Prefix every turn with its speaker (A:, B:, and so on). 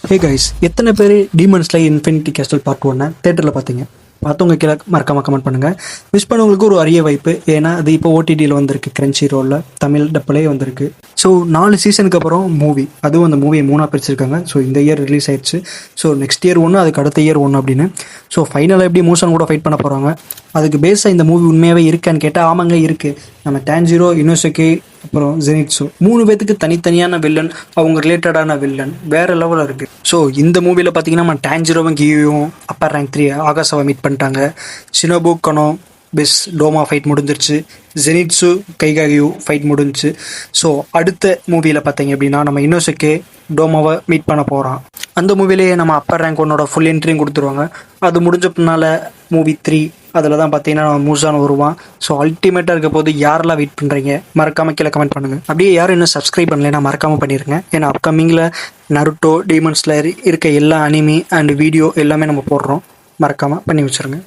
A: Hey guys, எத்தனை பேர் demon slayer infinity castle part 1 தேட்டரில் பார்த்தீங்க? பார்த்தவங்க கீழே மறக்காம கமெண்ட் பண்ணுங்கள். மிஸ் பண்ணவங்களுக்கு ஒரு அரிய வாய்ப்பு. ஏன்னா அது இப்போ ஓடிடியில் வந்திருக்கு, கிரன்ச்சி ரோலில் தமிழ் டப்பிலே வந்திருக்கு. ஸோ 4 சீசனுக்கு அப்புறம் மூவி, அதுவும் அந்த மூவியை 3 பிரிச்சிருக்காங்க. ஸோ இந்த இயர் ரிலீஸ் ஆயிடுச்சு. ஸோ நெக்ஸ்ட் இயர் ஒன்று, அதுக்கு அடுத்த இயர் ஒன்று அப்படின்னு. ஸோ ஃபைனலாக எப்படி மூசன் கூட ஃபைட் பண்ண போகிறாங்க, அதுக்கு பேஸாக இந்த மூவி உண்மையாகவே இருக்கான்னு கேட்டால் ஆமாங்க இருக்குது. நம்ம டான்ஜிரோ, இனோசுகே, அப்புறம் ஜெனிட்ஸு 3 பேத்துக்கு தனித்தனியான வில்லன், அவங்க ரிலேட்டடான வில்லன் வேறு லெவலில் இருக்குது. ஸோ இந்த மூவியில் பார்த்தீங்கன்னா நம்ம டான்ஜிரோவும் கியூவும் அப்பர் ரேங்க் 3 ஆகாசாவை மீட் பண்ணிட்டாங்க. ஷினோபு கனோ பெஸ் டோமா ஃபைட் முடிஞ்சிருச்சு. ஜெனிட்ஸு கைகாகியூ ஃபைட் முடிஞ்சிச்சு. ஸோ அடுத்த மூவியில் பார்த்தீங்க அப்படின்னா நம்ம இனோசுகே டோமாவை மீட் பண்ண போகிறான். அந்த மூவிலேயே நம்ம அப்பர் ரேங்க் 1ஓட ஃபுல் என்ட்ரியும் கொடுத்துருவாங்க. அது முடிஞ்ச பின்னால் மூவி 3 அதில் தான் பார்த்தீங்கன்னா மூசான் வருவான். ஸோ அல்டிமேட்டாக இருக்க போது யாரெல்லாம் வெயிட் பண்ணுறீங்க மறக்காமல் கீழே கமெண்ட் பண்ணுங்கள். அப்படியே யாரும் இன்னும் சப்ஸ்கிரைப் பண்ணலைன்னா மறக்காமல் பண்ணிடுங்க. ஏன்னா அப்கமிங்கில் நருட்டோ, டீமன் ஸ்லேயர் இருக்க எல்லா அனிமி அண்ட் வீடியோ எல்லாமே நம்ம போடுறோம். மறக்காமல் பண்ணி வச்சுருங்க.